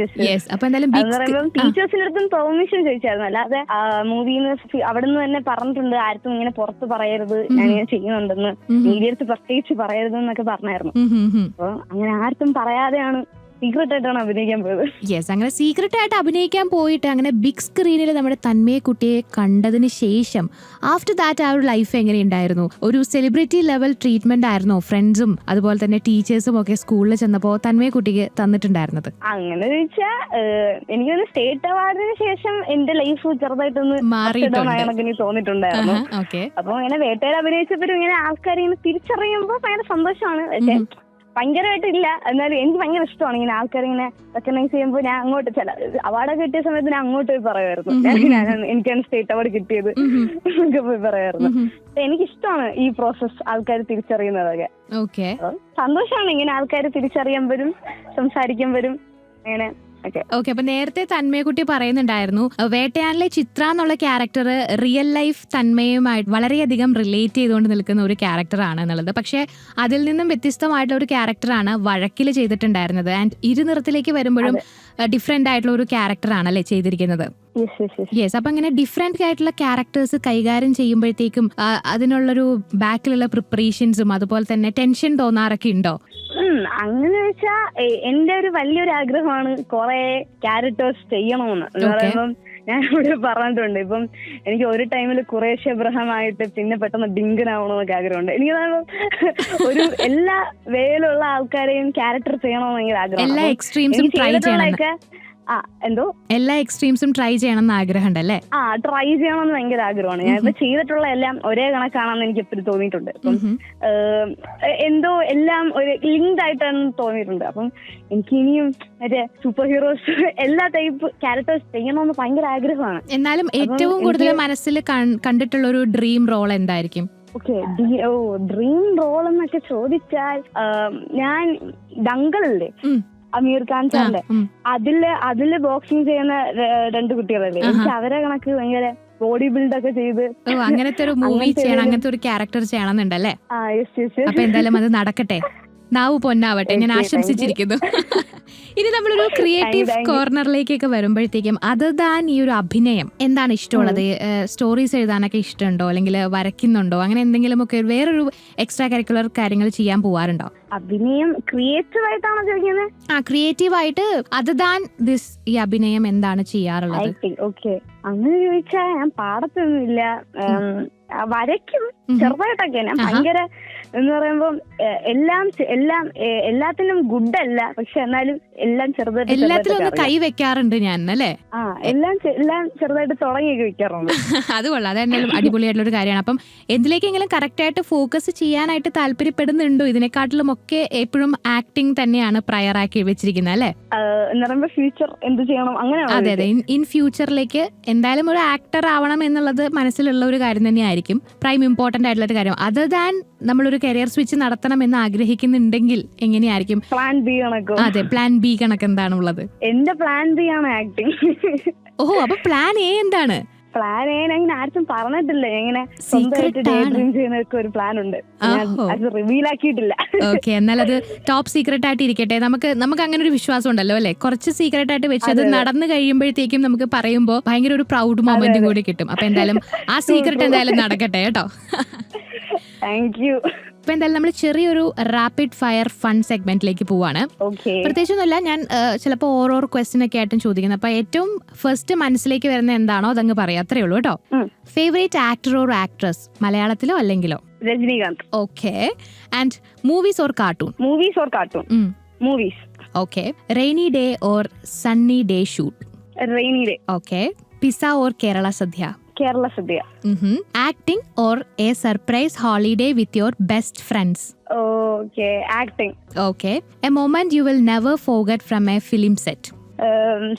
അപ്പൊ എന്തായാലും ടീച്ചേഴ്സിന്റെ അടുത്തും പെർമിഷൻ ചോദിച്ചായിരുന്നു. അല്ലാതെ മൂവിന്ന് അവിടെ നിന്ന് തന്നെ പറഞ്ഞിട്ടുണ്ട്, ആർക്കും ഇങ്ങനെ പുറത്ത് പറയരുത് ഞാൻ ഇങ്ങനെ ചെയ്യുന്നുണ്ടെന്ന്, മീഡിയ അടുത്ത് പ്രത്യേകിച്ച് പറയരുത് എന്നൊക്കെ പറഞ്ഞായിരുന്നു. അപ്പൊ അങ്ങനെ ആർക്കും പറയാതെയാണ് സീക്രട്ട് ആയിട്ടാണ് അഭിനയിക്കാൻ പോയത്. യെസ്, അങ്ങനെ സീക്രട്ട് ആയിട്ട് അഭിനയിക്കാൻ പോയിട്ട് അങ്ങനെ ബിഗ് സ്ക്രീനിൽ നമ്മുടെ തന്മയ കുട്ടിയെ കണ്ടതിന് ശേഷം ആഫ്റ്റർ ദാറ്റ് ആ ഒരു ലൈഫ് എങ്ങനെയുണ്ടായിരുന്നു? ഒരു സെലിബ്രിറ്റി ലെവൽ ട്രീറ്റ്മെന്റ് ആയിരുന്നോ ഫ്രണ്ട്സും അതുപോലെ തന്നെ ടീച്ചേഴ്സും ഒക്കെ സ്കൂളിൽ ചെന്നപ്പോ തന്മയ കുട്ടിക്ക് തന്നിട്ടുണ്ടായിരുന്നത്? അങ്ങനെ ചോദിച്ചാ എനിക്കൊന്ന് സ്റ്റേറ്റ് അവാർഡിന് ശേഷം എന്റെ ലൈഫ് ചെറുതായിട്ടൊന്ന് മാറിയിട്ടുണ്ടെന്ന് തോന്നിയിട്ടുണ്ടായിരുന്നു. അപ്പൊ ഇങ്ങനെ വേട്ടയിൽ അഭിനയിച്ചപ്പോഴും ഇങ്ങനെ ആൾക്കാർ ഇങ്ങനെ തിരിച്ചറിയുമ്പോ ഭയങ്കര സന്തോഷമാണ്. പക്ഷെ ഭയങ്കരമായിട്ടില്ല, എന്നാലും എനിക്ക് ഭയങ്കര ഇഷ്ടമാണ് ഇങ്ങനെ ആൾക്കാരിങ്ങനെ റെക്കഗ്നൈസ് ചെയ്യുമ്പോൾ. ഞാൻ അങ്ങോട്ട് ചില അവാർഡൊക്കെ കിട്ടിയ സമയത്ത് ഞാൻ അങ്ങോട്ട് പോയി പറയുമായിരുന്നു, എനിക്കാണ് സ്റ്റേറ്റ് അവാർഡ് കിട്ടിയത് എന്നൊക്കെ പോയി പറയുമായിരുന്നു. എനിക്കിഷ്ടമാണ് ഈ പ്രോസസ്, ആൾക്കാർ തിരിച്ചറിയുന്നതൊക്കെ. സന്തോഷമാണ് ഇങ്ങനെ ആൾക്കാർ തിരിച്ചറിയുമ്പോഴും സംസാരിക്കുമ്പോഴും അങ്ങനെ. ഓക്കെ, അപ്പൊ നേരത്തെ തന്മയക്കുട്ടി പറയുന്നുണ്ടായിരുന്നു വേട്ടയാനിലെ ചിത്ര എന്നുള്ള ക്യാരക്ടർ റിയൽ ലൈഫ് തന്മയുമായിട്ട് വളരെയധികം റിലേറ്റ് ചെയ്തുകൊണ്ട് നിൽക്കുന്ന ഒരു ക്യാരക്ടറാണ് എന്നുള്ളത്. പക്ഷെ അതിൽ നിന്നും വ്യത്യസ്തമായിട്ടുള്ള ഒരു ക്യാരക്ടറാണ് വഴക്കിൽ ചെയ്തിട്ടുണ്ടായിരുന്നത്. ആൻഡ് ഇരുനിറത്തിലേക്ക് വരുമ്പോഴും ഡിഫറെന്റ് ആയിട്ടുള്ള ഒരു ക്യാരക്ടറാണ് അല്ലേ ചെയ്തിരിക്കുന്നത്? യെസ്. അപ്പൊ അങ്ങനെ ഡിഫറെന്റ് ആയിട്ടുള്ള ക്യാരക്ടേഴ്സ് കൈകാര്യം ചെയ്യുമ്പോഴത്തേക്കും അതിനുള്ളൊരു ബാക്കിലുള്ള പ്രിപ്പറേഷൻസും അതുപോലെ തന്നെ ടെൻഷൻ തോന്നാറൊക്കെ ഉണ്ടോ? അങ്ങനെ വെച്ചാ എന്റെ ഒരു വലിയൊരു ആഗ്രഹമാണ് കുറെ ക്യാരക്ടേഴ്സ് ചെയ്യണമെന്ന്. എന്ന് പറയുമ്പം ഞാൻ ഇവിടെ പറഞ്ഞിട്ടുണ്ട്, ഇപ്പം എനിക്ക് ഒരു ടൈമിൽ ഖുറേഷ് എബ്രഹാം ആയിട്ട് പിന്നെ പെട്ടെന്ന് ഡിങ്കൻ ആവണമെന്നൊക്കെ ആഗ്രഹമുണ്ട്. എനിക്ക് ഒരു എല്ലാ വേയിലുള്ള ആൾക്കാരെയും ക്യാരക്ടർ ചെയ്യണമെന്ന് ഭയങ്കര ആഗ്രഹം. എല്ലാ എക്സ്ട്രീംസും ട്രൈ ചെയ്യണമെന്ന് ആഗ്രഹമുണ്ടല്ലേ? ട്രൈ ചെയ്യണമെന്ന് ഭയങ്കര ആഗ്രഹമാണ്. ഞാൻ ഇപ്പൊ ചെയ്തിട്ടുള്ള എല്ലാം ഒരേ കണക്കാണെന്ന് എനിക്ക് എപ്പോഴും തോന്നിയിട്ടുണ്ട്. അപ്പം എന്തോ എല്ലാം ഒരു ലിങ്ക്ഡ് ആയിട്ടാണ് തോന്നിയിട്ടുണ്ട്. അപ്പം എനിക്ക് ഇനിയും മറ്റേ സൂപ്പർ ഹീറോസ് എല്ലാ ടൈപ്പ് ക്യാരക്ടേഴ്സ് ചെയ്യണമെന്ന് ഭയങ്കര ആഗ്രഹമാണ്. എന്നാലും ഏറ്റവും കൂടുതൽ മനസ്സിൽ കണ്ടിട്ടുള്ള ഒരു ഡ്രീം റോൾ എന്തായിരിക്കും? ഡ്രീം റോൾ എന്നൊക്കെ ചോദിച്ചാൽ ഞാൻ ദങ്കലല്ലേ, അമീർ ഖാൻ സാറിന്റെ, അതില് ബോക്സിംഗ് ചെയ്യുന്ന 2 കുട്ടികളല്ലേ, എനിക്ക് അവരെ കണക്ക് ഭയങ്കര ബോഡി ബിൽഡ് ഒക്കെ ചെയ്ത് അങ്ങനത്തെ ഒരു മൂവി ചെയ്യണം, അങ്ങനത്തെ ഒരു ക്യാരക്ടർ ചെയ്യണമെന്നുണ്ടല്ലേ? അപ്പൊ എന്തായാലും അത് നടക്കട്ടെ, നാവ് പൊന്നാവട്ടെ, ഞാൻ ആശംസിച്ചിരിക്കുന്നു. ഇനി നമ്മളൊരു ക്രിയേറ്റീവ് കോർണറിലേക്കൊക്കെ വരുമ്പോഴത്തേക്കും അതർ ദാൻ ഈ ഒരു അഭിനയം എന്താണ് ഇഷ്ടമുള്ളത്? സ്റ്റോറീസ് എഴുതാനൊക്കെ ഇഷ്ടമുണ്ടോ, അല്ലെങ്കിൽ വരയ്ക്കുന്നുണ്ടോ, അങ്ങനെ എന്തെങ്കിലും ഒക്കെ വേറൊരു എക്സ്ട്രാ കരിക്കുലർ കാര്യങ്ങൾ ചെയ്യാൻ പോവാറുണ്ടോ? അഭിനയം ക്രിയേറ്റീവ് ആയിട്ടാണോ ചോദിക്കുന്നത്? ക്രിയേറ്റീവ് ആയിട്ട് അതർ ദാൻ ദിസ് ഈ അഭിനയം എന്താണ് ചെയ്യാറുള്ളത്? അങ്ങനെ ചോദിച്ചാ ഞാൻ പാടത്തൊന്നുമില്ല, വരയ്ക്കും ചെറുതായിട്ടൊക്കെ. ഞാൻ ഭയങ്കര എന്ന് പറയുമ്പോ എല്ലാത്തിനും ഗുഡ് അല്ല, പക്ഷെ എന്നാലും എല്ലാം ചെറുതായിട്ട് എല്ലാത്തിലും കൈ വെക്കാറുണ്ട് ഞാൻ അല്ലേ? എല്ലാം ചെറുതായിട്ട് തുടങ്ങിയൊക്കെ വെക്കാറുണ്ട്. അത് കൊള്ളാം, അതെന്തായാലും അടിപൊളിയായിട്ടുള്ള ഒരു കാര്യമാണ്. അപ്പം എന്തിലേക്കെങ്കിലും കറക്റ്റ് ആയിട്ട് ഫോക്കസ് ചെയ്യാനായിട്ട് താല്പര്യപ്പെടുന്നുണ്ടോ? ഇതിനെക്കാട്ടിലും ഒക്കെ എപ്പോഴും ആക്ടിങ് തന്നെയാണ് പ്രയർ ആക്കി വെച്ചിരിക്കുന്നത് അല്ലേ? ഫ്യൂച്ചർ എന്ത് ചെയ്യണം അങ്ങനെ? അതെ അതെ, ഇൻ ഫ്യൂച്ചറിലേക്ക് എന്തായാലും ഒരു ആക്ടർ ആവണം എന്നുള്ളത് മനസ്സിലുള്ള ഒരു കാര്യം തന്നെയായിരിക്കും, പ്രൈം ഇമ്പോർട്ടന്റ് ആയിട്ടുള്ള ഒരു കാര്യം. അതർ ദാൻ നമ്മളൊരു ഒരു കരിയർ സ്വിച്ച് നടത്തണം എന്ന് ആഗ്രഹിക്കുന്നുണ്ടെങ്കിൽ എങ്ങനെയായിരിക്കും? പ്ലാൻ ബി കണക്കോ? അതെ, പ്ലാൻ ബി കണക്ക് എന്താണുള്ളത്? എന്റെ പ്ലാൻ ബി ആണ് ആക്ടിങ്. ഓഹോ, അപ്പൊ പ്ലാൻ എ എന്താണ്? പ്ലാൻ എ അങ്ങനെ ആർക്കും പറഞ്ഞിട്ടില്ല. എങ്ങനെ സ്വന്തമായിട്ട് ഡേ ഡ്രീം ചെയ്യുന്നൊക്കെ ഒരു പ്ലാൻ ഉണ്ട്, അത് റിവീൽ ആക്കിയിട്ടില്ല. ഓക്കെ, എന്നാൽ അത് ടോപ്പ് സീക്രട്ട് ആയിട്ട് ഇരിക്കട്ടെ. നമുക്ക് അങ്ങനെ ഒരു വിശ്വാസം ഉണ്ടല്ലോ അല്ലെ, കുറച്ച് സീക്രട്ട് ആയിട്ട് വെച്ച് അത് നടന്നു കഴിയുമ്പോഴത്തേക്കും നമുക്ക് പറയുമ്പോൾ ഭയങ്കര ഒരു പ്രൗഡ് മൊമെന്റും കൂടി കിട്ടും. അപ്പൊ എന്തായാലും ആ സീക്രട്ട് എന്തായാലും നടക്കട്ടെ കേട്ടോ. Thank you. ഇപ്പൊ എന്തായാലും നമ്മൾ ചെറിയൊരു റാപ്പിഡ് ഫയർ ഫൺ സെഗ്മെന്റിലേക്ക് പോവാണ്. പ്രത്യേകിച്ചൊന്നുമില്ല, ഞാൻ ചിലപ്പോൾ ഓരോ ക്വസ്റ്റ്യൻ ഒക്കെ ആയിട്ടും ചോദിക്കുന്നത്. അപ്പൊ ഏറ്റവും ഫസ്റ്റ് മനസ്സിലേക്ക് വരുന്ന എന്താണോ അതങ്ങ് പറയാം, അത്രേ ഉള്ളൂ കേട്ടോ. ഫേവറേറ്റ് ആക്ടർ ഓർ ആക്ട്രസ്, മലയാളത്തിലോ അല്ലെങ്കിലോ? Rajinikanth. Okay. And movies or cartoon? Movies or cartoon? Movies. Okay. Rainy day or sunny day shoot? Rainy day. Okay. Pizza or Kerala sadya? Kerala sadya. Acting or a surprise holiday with your best friends? Okay, acting. Okay. A moment you will never forget from a film set?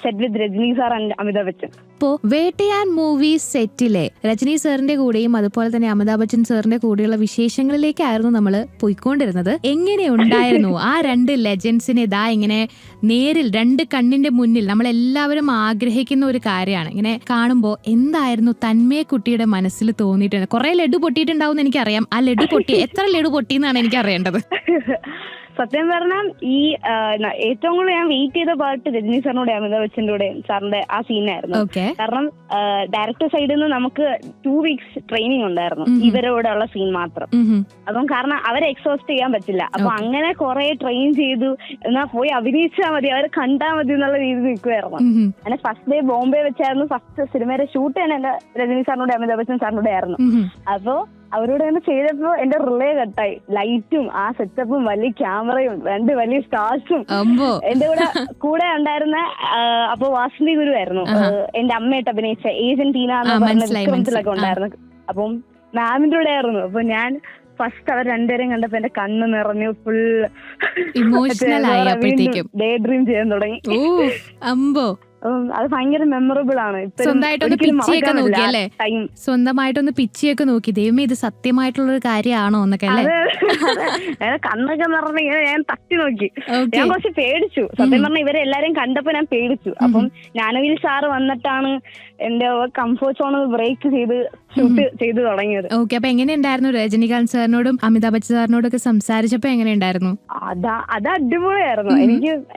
Set with Rajini sir and Amitabh Bachchan. ഇപ്പോ Vettaiyan movie സെറ്റിലെ രജനി സാറിന്റെ കൂടെയും അതുപോലെ തന്നെ അമിതാഭ് ബച്ചൻ സാറിന്റെ കൂടെയുള്ള വിശേഷങ്ങളിലേക്കായിരുന്നു നമ്മൾ പോയിക്കൊണ്ടിരുന്നത്. എങ്ങനെ ഉണ്ടായിരുന്നു ആ രണ്ട് ലെജൻസിനെ ഇതാ ഇങ്ങനെ നേരിൽ രണ്ട് കണ്ണിന്റെ മുന്നിൽ നമ്മളെല്ലാവരും ആഗ്രഹിക്കുന്ന ഒരു കാര്യമാണ്. ഇങ്ങനെ കാണുമ്പോൾ എന്തായിരുന്നു തന്മയ കുട്ടിയുടെ മനസ്സിൽ തോന്നിയിട്ടുണ്ട്? കുറെ ലഡു പൊട്ടിയിട്ടുണ്ടാവും എനിക്കറിയാം. ആ ലഡു പൊട്ടി എത്ര ലഡു പൊട്ടിയെന്നാണ് എനിക്ക് അറിയേണ്ടത്. സത്യം പറഞ്ഞാൽ ഈ ഏറ്റവും കൂടുതൽ ഞാൻ വെയിറ്റ് ചെയ്ത പാട്ട് രജനി സാറിനോടെ അമിതാഭ് ബച്ചന്റെ കൂടെ സാറിന്റെ ആ സീനായിരുന്നു. കാരണം ഡയറക്ടർ സൈഡിൽ നിന്ന് നമുക്ക് 2 weeks ട്രെയിനിങ് ഉണ്ടായിരുന്നു ഇവരോടുള്ള സീൻ മാത്രം. അപ്പം കാരണം അവരെ എക്സോസ്റ്റ് ചെയ്യാൻ പറ്റില്ല. അപ്പൊ അങ്ങനെ കുറെ ട്രെയിൻ ചെയ്തു. എന്നാ പോയി അഭിനയിച്ചാൽ മതി, അവരെ കണ്ടാൽ മതി എന്നുള്ള രീതിയിൽ നിൽക്കുമായിരുന്നു. അങ്ങനെ ഫസ്റ്റ് ഡേ ബോംബെ വെച്ചായിരുന്നു ഫസ്റ്റ് സിനിമയുടെ ഷൂട്ട് തന്നെ എന്റെ രജനി സാറിനോടെ അമിതാഭ് ബച്ചൻ സാറിനോടെ ആയിരുന്നു. അപ്പോ അവരോട് തന്നെ ചെയ്തപ്പോ എന്റെ റിലേ കട്ടായി. ലൈറ്റും ആ സെറ്റപ്പും വലിയ ക്യാമറയും 2 വലിയ സ്റ്റാർസും എന്റെ കൂടെ ഉണ്ടായിരുന്ന അപ്പൊ വാസന്തി ഗുരു ആയിരുന്നു എന്റെ അമ്മയായിട്ട് അഭിനയിച്ച ഏജന്റ് ടീന എന്ന് പറഞ്ഞ വിക്രമത്തിലൊക്കെ ഉണ്ടായിരുന്നു. അപ്പം മാമിന്റെ കൂടെ ആയിരുന്നു. അപ്പൊ ഞാൻ ഫസ്റ്റ് അവർ രണ്ടുപേരും കണ്ടപ്പോ എന്റെ കണ്ണ് നിറഞ്ഞു, ഫുൾ ഇമോഷണൽ ആയി ഡേ ഡ്രീം ചെയ്യാൻ തുടങ്ങി. അത് ഭയങ്കര മെമ്മറബിൾ ആണ്. സ്വന്തമായിട്ടൊന്ന് പിച്ചിയൊക്കെ നോക്കി ദൈവമേ ഇത് സത്യമായിട്ടുള്ള ഒരു കാര്യമാണോ എന്നൊക്കെ അല്ലേ? കണ്ണൊക്കെ നിറഞ്ഞ ഞാൻ തട്ടി നോക്കി. ഞാൻ കുറച്ച് പേടിച്ചു സത്യം പറഞ്ഞ. ഇവരെ എല്ലാരെയും കണ്ടപ്പോ ഞാൻ പേടിച്ചു. അപ്പം ജ്ഞാനവേൽ സാറ് വന്നിട്ടാണ് എന്റെ കംഫോർട്ട് സോൺ ബ്രേക്ക് ചെയ്ത് ഷൂട്ട് ചെയ്ത് തുടങ്ങിയത്. ഓക്കെ. അപ്പൊ എങ്ങനെയുണ്ടായിരുന്നു രജനികാന്ത് സാറിനോടും അമിതാഭ് ബച്ചൻ സാറിനോടും ഒക്കെ സംസാരിച്ചപ്പോ എങ്ങനെയുണ്ടായിരുന്നു? അത് അടിപൊളിയായിരുന്നു.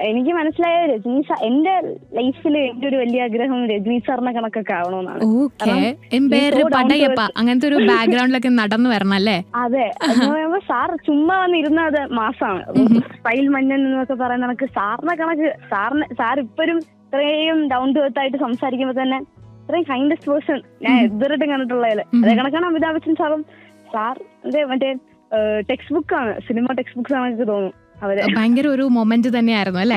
എനിക്ക് മനസ്സിലായ രജനി സാർ എന്റെ ലൈഫിൽ എന്റെ ഒരു വലിയ ആഗ്രഹം രജനി സാറിനെ കണക്കൊക്കെ ആവണമെന്നാണ്. അങ്ങനത്തെ ഒരു ബാക്ക്ഗ്രൗണ്ടിലൊക്കെ നടന്നു വരണം അല്ലേ? അതെ. സാർ ചുമ്മാ വന്നിരുന്ന അത് മാസാണ്. സ്റ്റൈൽ മഞ്ഞൻ എന്നൊക്കെ പറയുന്ന കണക്ക് സാറിനെ കണക്ക് സാർ ഇപ്പോഴും ഇത്രയും ഡൗൺ ടു എർത്ത് ആയിട്ട് സംസാരിക്കുമ്പോ തന്നെ ഇത്രയും കൈൻഡസ്റ്റ് പേഴ്സൺ ഞാൻ ഇതുവരെയായിട്ടും കണ്ടിട്ടുള്ളതില്. അതേ കണക്കാണ് അമിതാഭ് ബച്ചൻ സാറും. സാർ മറ്റേ ടെക്സ്റ്റ് ബുക്കാണ്, സിനിമ ടെക്സ്റ്റ് ബുക്സ് ആണ് എനിക്ക് തോന്നുന്നു. ഭയങ്കര ഒരു മൊമെന്റ് തന്നെയായിരുന്നു അല്ലെ?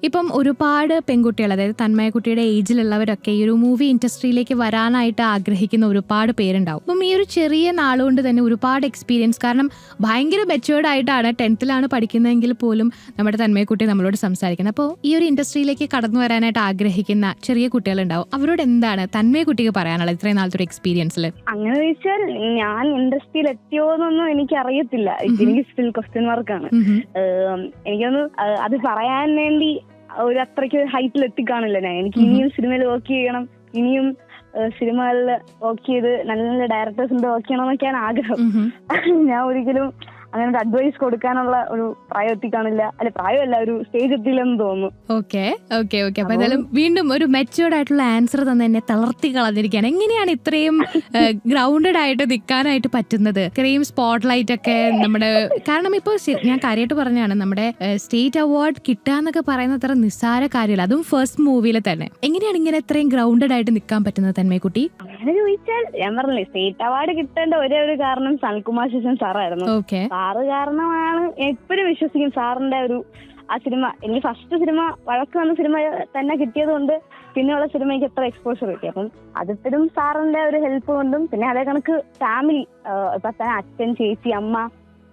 ഇപ്പം ഒരുപാട് പെൺകുട്ടികൾ, അതായത് തന്മയ കുട്ടിയുടെ ഏജിലുള്ളവരൊക്കെ ഈ ഒരു മൂവി ഇൻഡസ്ട്രിയിലേക്ക് വരാനായിട്ട് ആഗ്രഹിക്കുന്ന ഒരുപാട് പേരുണ്ടാവും. അപ്പം ഈ ഒരു ചെറിയ നാളുകൊണ്ട് തന്നെ ഒരുപാട് എക്സ്പീരിയൻസ്, കാരണം ഭയങ്കര മെച്ചുവേർഡ് ആയിട്ടാണ് 10th പഠിക്കുന്നതെങ്കിൽ പോലും നമ്മുടെ തന്മയ കുട്ടി നമ്മളോട് സംസാരിക്കുന്നത്. അപ്പോൾ ഈ ഒരു ഇൻഡസ്ട്രിയിലേക്ക് കടന്നു വരാനായിട്ട് ആഗ്രഹിക്കുന്ന ചെറിയ കുട്ടികളുണ്ടാവും. അവരോട് എന്താണ് തന്മയ കുട്ടിക്ക് പറയാനുള്ളത് ഇത്രയും നാളത്തെ ഒരു എക്സ്പീരിയൻസിൽ? അങ്ങനെ ചോദിച്ചാൽ ഞാൻ ഇൻഡസ്ട്രിയിൽ എത്തിയോന്നൊന്നും എനിക്ക് അറിയത്തില്ല. എനിക്ക് സ്റ്റിൽ ക്വസ്റ്റ്യൻ മാർക്കാണ്. എനിക്കൊന്ന് അത് പറയാൻ വേണ്ടി ഒരു അത്രയ്ക്ക് ഹൈറ്റിൽ എത്തിക്കാണില്ല ഞാൻ. എനിക്ക് ഇനിയും സിനിമയിൽ വർക്ക് ചെയ്യണം, ഇനിയും സിനിമകളിൽ വർക്ക് ചെയ്ത് നല്ല നല്ല ഡയറക്ടേഴ്സിന്റെ വർക്ക് ചെയ്യണം എന്നൊക്കെയാണ് ആഗ്രഹം. ഞാൻ ഒരിക്കലും അങ്ങനെ ഒരു അഡ്വൈസ് കൊടുക്കാനുള്ള ഒരു പ്രായം എത്തിക്കാണില്ല, അല്ലെ പ്രായമല്ല, ഒരു സ്റ്റേജ് എത്തിയില്ലെന്ന് തോന്നുന്നു. ഓക്കെ. അപ്പൊ എന്തായാലും വീണ്ടും ഒരു മെച്ചുവേർഡ് ആയിട്ടുള്ള ആൻസർ തന്നെ എന്നെ തളർത്തി കളഞ്ഞിരിക്കുകയാണ്. എങ്ങനെയാണ് ഇത്രയും ഗ്രൗണ്ടഡ് ആയിട്ട് നിൽക്കാനായിട്ട് പറ്റുന്നത്? ഇത്രയും സ്പോട്ട് ലൈറ്റ് ഒക്കെ നമ്മുടെ, കാരണം ഇപ്പൊ ഞാൻ കാര്യമായിട്ട് പറഞ്ഞാണ്, നമ്മുടെ സ്റ്റേറ്റ് അവാർഡ് കിട്ടാന്നൊക്കെ പറയുന്ന അത്ര നിസ്സാര കാര്യമല്ല, അതും ഫസ്റ്റ് മൂവിയിൽ തന്നെ. എങ്ങനെയാണ് ഇങ്ങനെ ഇത്രയും ഗ്രൗണ്ടഡ് ആയിട്ട് നിൽക്കാൻ പറ്റുന്നത് തന്മയക്കുട്ടി? അങ്ങനെ ചോദിച്ചാൽ ഞാൻ പറഞ്ഞില്ലേ, സ്റ്റേറ്റ് അവാർഡ് കിട്ടേണ്ട ഒരേ ഒരു കാരണം സനൽകുമാർ ശേഷൻ സാറായിരുന്നു. ഓക്കെ. സാറ് കാരണമാണ് എപ്പോഴും വിശ്വസിക്കും സാറിന്റെ ഒരു ആ സിനിമ. എനിക്ക് ഫസ്റ്റ് സിനിമ വഴക്ക് വന്ന സിനിമ തന്നെ കിട്ടിയത് കൊണ്ട് പിന്നെയുള്ള സിനിമയ്ക്ക് എത്ര എക്സ്പോഷർ കിട്ടി. അപ്പം അതിപ്പോഴും സാറിന്റെ ഒരു ഹെൽപ്പ് കൊണ്ടും, പിന്നെ അതേ കണക്ക് ഫാമിലി, ഇപ്പൊ തന്നെ അച്ഛൻ, ചേച്ചി, അമ്മ,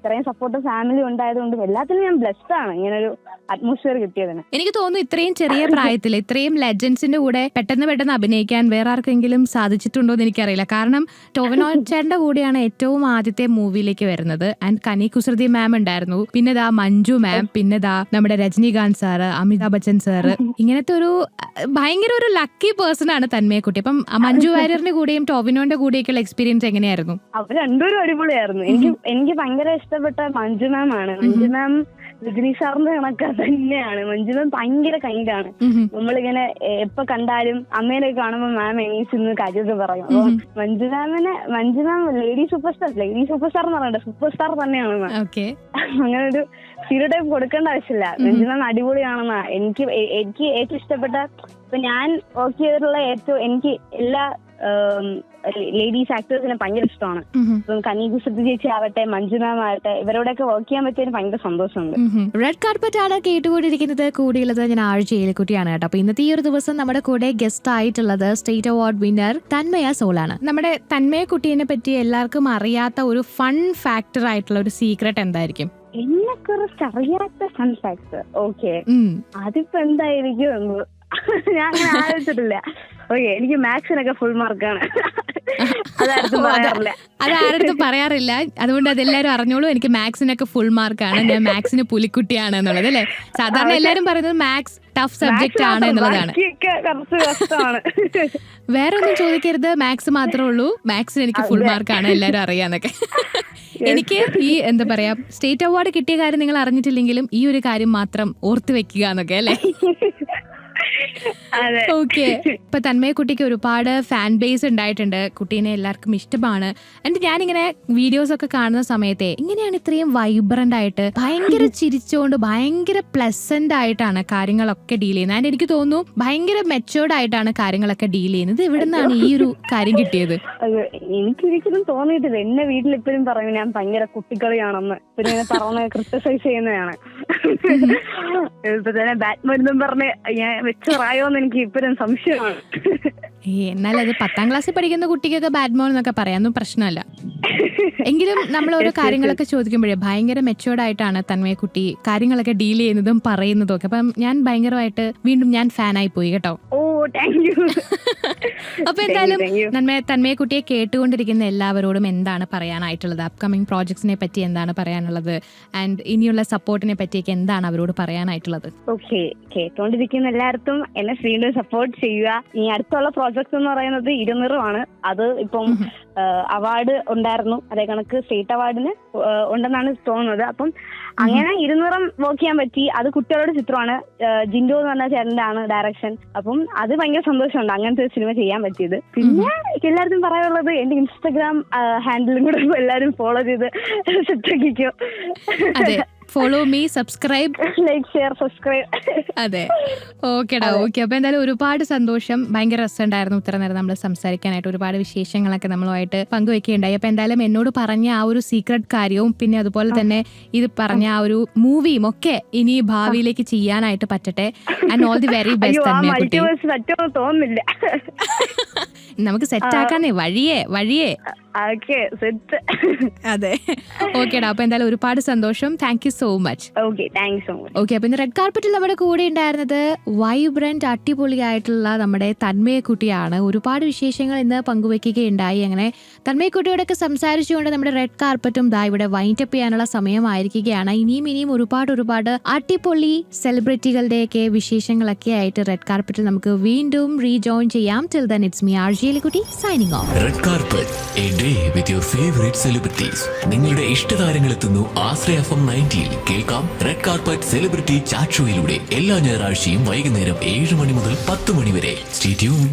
ഇത്രയും സപ്പോർട്ട് ഫാമിലി ഉണ്ടായതുകൊണ്ടും എല്ലാത്തിനും ഞാൻ ബ്ലെസ്ഡ് ആണ് ഇങ്ങനെ ഒരു അറ്റ്മോസ്ഫിയർ കിട്ടിയതിന്. എനിക്ക് തോന്നുന്നു ഇത്രയും ചെറിയ പ്രായത്തിൽ ഇത്രയും ലെജൻസിന്റെ കൂടെ പെട്ടെന്ന് അഭിനയിക്കാൻ വേറെ ആർക്കെങ്കിലും സാധിച്ചിട്ടുണ്ടോ എന്ന് എനിക്കറിയില്ല. കാരണം ടോവിനോ ചേട്ടന്റെ കൂടെയാണ് ഏറ്റവും ആദ്യത്തെ മൂവിയിലേക്ക് വരുന്നത്. ആൻഡ് കനി കുസൃതി മാം ഉണ്ടായിരുന്നു, പിന്നെ ദാ മഞ്ജു മാം, പിന്നെ ദാ നമ്മുടെ രജനീകാന്ത് സാറ്, അമിതാഭ് ബച്ചൻ സാറ്. ഇങ്ങനത്തെ ഒരു ഭയങ്കര ഒരു ലക്കി പേഴ്സൺ ആണ് തന്മയക്കുട്ടി. അപ്പം മഞ്ജു വാര്യറിന്റെ കൂടെയും ടോവിനോന്റെ കൂടെയൊക്കെയുള്ള എക്സ്പീരിയൻസ് എങ്ങനെയായിരുന്നു? അവർ രണ്ടുപേരും അടിപൊളിയായിരുന്നു. എനിക്ക് ഭയങ്കര ഇഷ്ടപ്പെട്ട മഞ്ജു മാം ആണ്. മഞ്ജു മാം രജനി സാറിന്റെ കണക്ക് തന്നെയാണ്. മഞ്ജു മാം ഭയങ്കര കൈൻഡാണ്. നമ്മളിങ്ങനെ എപ്പോ കണ്ടാലും അമ്മേനൊക്കെ കാണുമ്പോൾ മാം എണീസിന്ന് കാര്യമൊക്കെ പറയും. അപ്പൊ മഞ്ജു മാം ലേഡി സൂപ്പർ സ്റ്റാർ എന്ന് പറയണ്ട, സൂപ്പർ സ്റ്റാർ തന്നെയാണ് മാം. അങ്ങനെ ഒരു സ്റ്റീരിയോടൈപ്പ് കൊടുക്കേണ്ട ആവശ്യമില്ല. മഞ്ജു മാം അടിപൊളിയാണെന്നാ എനിക്ക് ഏറ്റവും ഇഷ്ടപ്പെട്ട. ഇപ്പൊ ഞാൻ വർക്ക് ചെയ്തിട്ടുള്ള എനിക്ക് എല്ലാ ലേഡീസ് ആക്ടേഴ്സിനെ ഭയങ്കര ഇഷ്ടമാണ്. ഇപ്പം കനി കുസൃതി ചേച്ചി ആവട്ടെ, മഞ്ജു മാം ആവട്ടെ, ഇവരോടൊക്കെ വർക്ക് ചെയ്യാൻ പറ്റിയതിന് ഭയങ്കര സന്തോഷമുണ്ട്. റെഡ് കാർപ്പറ്റ് ആണ് കേട്ടുകൊണ്ടിരിക്കുന്നത്. കൂടിയുള്ളത് ഞാൻ ആഴ്ച ഏലിക്കുട്ടിയാണ് കേട്ടോ. അപ്പൊ ഇന്നത്തെ ഈ ഒരു ദിവസം നമ്മുടെ കൂടെ ഗസ്റ്റ് ആയിട്ടുള്ളത് സ്റ്റേറ്റ് അവാർഡ് വിന്നർ തന്മയ സോളാണ്. നമ്മുടെ തന്മയ കുട്ടീനെ പറ്റി എല്ലാവർക്കും അറിയാത്ത ഒരു ഫൺ ഫാക്ടർ ആയിട്ടുള്ള ഒരു സീക്രട്ട് എന്തായിരിക്കും? എന്നെ കുറിച്ച് അറിയാത്ത ഫൺ ഫാക്ടർ ഓക്കെ, അതിപ്പോ എന്തായിരിക്കും ഞാൻ അങ്ങനെ ആലോചിച്ചിട്ടില്ല. ഓക്കെ, എനിക്ക് മാത്സിനൊക്കെ ഫുൾ മാർക്കാണ്. അതാരടുത്തും പറയാറില്ല, അതുകൊണ്ട് അതെല്ലാരും അറിഞ്ഞോളൂ. എനിക്ക് മാത്സിനൊക്കെ ഫുൾ മാർക്കാണ്, ഞാൻ മാത്സിന് പുലിക്കുട്ടിയാണ് എന്നുള്ളത് അല്ലേ. സാധാരണ എല്ലാരും പറയുന്നത് മാത്സ് ടഫ് സബ്ജക്റ്റ് ആണ് എന്നുള്ളതാണ്. വേറെ ഒന്നും ചോദിക്കരുത്, മാത്സ് മാത്രമേ ഉള്ളൂ, മാത്സിന് എനിക്ക് ഫുൾ മാർക്കാണ്, എല്ലാരും അറിയാന്നൊക്കെ. എനിക്ക് ഈ എന്താ പറയാ, സ്റ്റേറ്റ് അവാർഡ് കിട്ടിയ കാര്യം നിങ്ങൾ അറിഞ്ഞിട്ടില്ലെങ്കിലും ഈ ഒരു കാര്യം മാത്രം ഓർത്ത് വെക്കുക എന്നൊക്കെ അല്ലേ. ഓക്കെ, ഇപ്പൊ തന്മയ കുട്ടിക്ക് ഒരുപാട് ഫാൻ ബേസ് ഉണ്ടായിട്ടുണ്ട്, കുട്ടീനെ എല്ലാവർക്കും ഇഷ്ടമാണ്. എന്നിട്ട് ഞാനിങ്ങനെ വീഡിയോസ് ഒക്കെ കാണുന്ന സമയത്തെ ഇങ്ങനെയാണ് ഇത്രയും വൈബ്രന്റ് ആയിട്ട് ഭയങ്കര ചിരിച്ചുകൊണ്ട് ഭയങ്കര പ്ലസന്റ് ആയിട്ടാണ് കാര്യങ്ങളൊക്കെ ഡീൽ ചെയ്യുന്നത്. ആൻഡ് എനിക്ക് തോന്നുന്നു ഭയങ്കര മെച്ചേർഡ് ആയിട്ടാണ് കാര്യങ്ങളൊക്കെ ഡീൽ ചെയ്യുന്നത്. എവിടെ നിന്നാണ് ഈ ഒരു കാര്യം കിട്ടിയത്? എനിക്കൊരിക്കലും തോന്നിയിട്ടില്ല. എന്നെ വീട്ടിൽ എപ്പോഴും പറയും ഞാൻ ഭയങ്കര കുട്ടിക്കളിയാണെന്ന്, പിന്നെ പറഞ്ഞ ക്രിട്ടിസൈസ് ചെയ്യുന്നതാണ്. ഇപ്പൊ തന്നെ ബാറ്റ്മിന്റൺ പറഞ്ഞ് ഞാൻ വെച്ചറായോന്ന് എനിക്ക് ഇപ്പോഴും സംശയമാണ്. എന്നാൽ അത് 10ാം ക്ലാസ്സിൽ പഠിക്കുന്ന കുട്ടിക്കൊക്കെ ബാറ്റ്ബോൾ എന്നൊക്കെ പറയാനൊന്നും പ്രശ്നമല്ല. എങ്കിലും നമ്മൾ ഓരോ കാര്യങ്ങളൊക്കെ ചോദിക്കുമ്പോഴേ ഭയങ്കര മെച്ചേർഡ് ആയിട്ടാണ് തന്മയ കുട്ടി കാര്യങ്ങളൊക്കെ ഡീൽ ചെയ്യുന്നതും പറയുന്നതും ഒക്കെ. അപ്പം ഞാൻ ഭയങ്കരമായിട്ട് വീണ്ടും ഞാൻ ഫാനായി പോയി കേട്ടോ. അപ്പൊ എന്തായാലും തന്മയ കുട്ടിയെ കേട്ടുകൊണ്ടിരിക്കുന്ന എല്ലാവരോടും എന്താണ് പറയാനായിട്ടുള്ളത്? അപ്കമിങ് പ്രോജക്ട്സിനെ പറ്റി എന്താണ് പറയാനുള്ളത്? ആൻഡ് ഇനിയുള്ള സപ്പോർട്ടിനെ പറ്റിയൊക്കെ എന്താണ് അവരോട് പറയാനായിട്ടുള്ളത്? ഓക്കെ, കേട്ടോണ്ടിരിക്കുന്ന എല്ലാവർക്കും എന്നെ വീണ്ടും സപ്പോർട്ട് ചെയ്യുക. ഈ അടുത്തുള്ള പ്രോജക്ട് എന്ന് പറയുന്നത് 200 ആണ്. അത് ഇപ്പം അവാർഡ് ഉണ്ടായിരുന്നു, അതേ കണക്ക് സ്റ്റേറ്റ് അവാർഡിന് ഉണ്ടെന്നാണ് തോന്നുന്നത്. അപ്പം അങ്ങനെ 200 വർക്ക് ചെയ്യാൻ പറ്റി. അത് കുട്ടികളുടെ ചിത്രമാണ്. ജിൻഡോ എന്ന് പറഞ്ഞ ചേട്ടൻ്റെ ആണ് ഡയറക്ഷൻ. അപ്പം അത് ഭയങ്കര സന്തോഷമുണ്ട് അങ്ങനത്തെ ഒരു സിനിമ ചെയ്യാൻ പറ്റിയത്. പിന്നെ എല്ലാവർക്കും പറയാനുള്ളത് എന്റെ ഇൻസ്റ്റഗ്രാം ഹാൻഡിലും കൂടെ എല്ലാവരും ഫോളോ ചെയ്ത് സെറ്റാക്കിക്കോ. Follow me, subscribe, like, share, subscribe. അതെ, ഓക്കെടാ. ഓക്കെ, അപ്പൊ എന്തായാലും ഒരുപാട് സന്തോഷം. ഭയങ്കര രസമുണ്ടായിരുന്നു ഇത്ര നേരം നമ്മൾ സംസാരിക്കാനായിട്ട്. ഒരുപാട് വിശേഷങ്ങളൊക്കെ നമ്മളുമായിട്ട് പങ്കുവെക്കുകയുണ്ടായി. അപ്പൊ എന്തായാലും എന്നോട് പറഞ്ഞ ആ ഒരു സീക്രട്ട് കാര്യവും പിന്നെ അതുപോലെ തന്നെ ഇത് പറഞ്ഞ ആ ഒരു മൂവിയും ഒക്കെ ഇനി ഭാവിയിലേക്ക് ചെയ്യാനായിട്ട് പറ്റട്ടെ. And all the very best. തോന്നുന്നില്ല, നമുക്ക് സെറ്റ് ആക്കാന്നേ വഴിയേ. അതെ, ഓക്കെടാ. അപ്പൊ എന്തായാലും ഒരുപാട് സന്തോഷം. Thank you so much. Okay, അപ്പൊ ഇന്ന് റെഡ് കാർപ്പറ്റിൽ നമ്മുടെ കൂടെ ഉണ്ടായിരുന്നത് വൈബ്രന്റ് അടിപൊളിയായിട്ടുള്ള നമ്മുടെ തന്മയക്കുട്ടിയാണ്. ഒരുപാട് വിശേഷങ്ങൾ ഇന്ന് പങ്കുവെക്കുകയുണ്ടായി. അങ്ങനെ തന്മയക്കുട്ടിയോടൊക്കെ സംസാരിച്ചുകൊണ്ട് നമ്മുടെ റെഡ് കാർപ്പറ്റും ദാ ഇവിടെ വൈൻഡപ്പ് ചെയ്യാനുള്ള സമയമായിരിക്കുകയാണ്. ഇനിയും ഒരുപാട് അടിപൊളി സെലിബ്രിറ്റികളുടെയൊക്കെ വിശേഷങ്ങളൊക്കെ ആയിട്ട് റെഡ് കാർപ്പറ്റിൽ നമുക്ക് വീണ്ടും റീജോയിൻ ചെയ്യാം. Till then it's me RJ Elikutty signing off. Red carpet, a day with your favourite celebrities. നിങ്ങളുടെ ഇഷ്ടതാരങ്ങൾ എത്തുന്നു ആശ്രയ FM 90. കേൾക്കാം റെഡ് കാർപ്പറ്റ് സെലിബ്രിറ്റി ചാറ്റ് ഷോയിലൂടെ എല്ലാ ഞായറാഴ്ചയും വൈകുന്നേരം 7 മണി മുതൽ 10 മണി വരെ. Stay tune.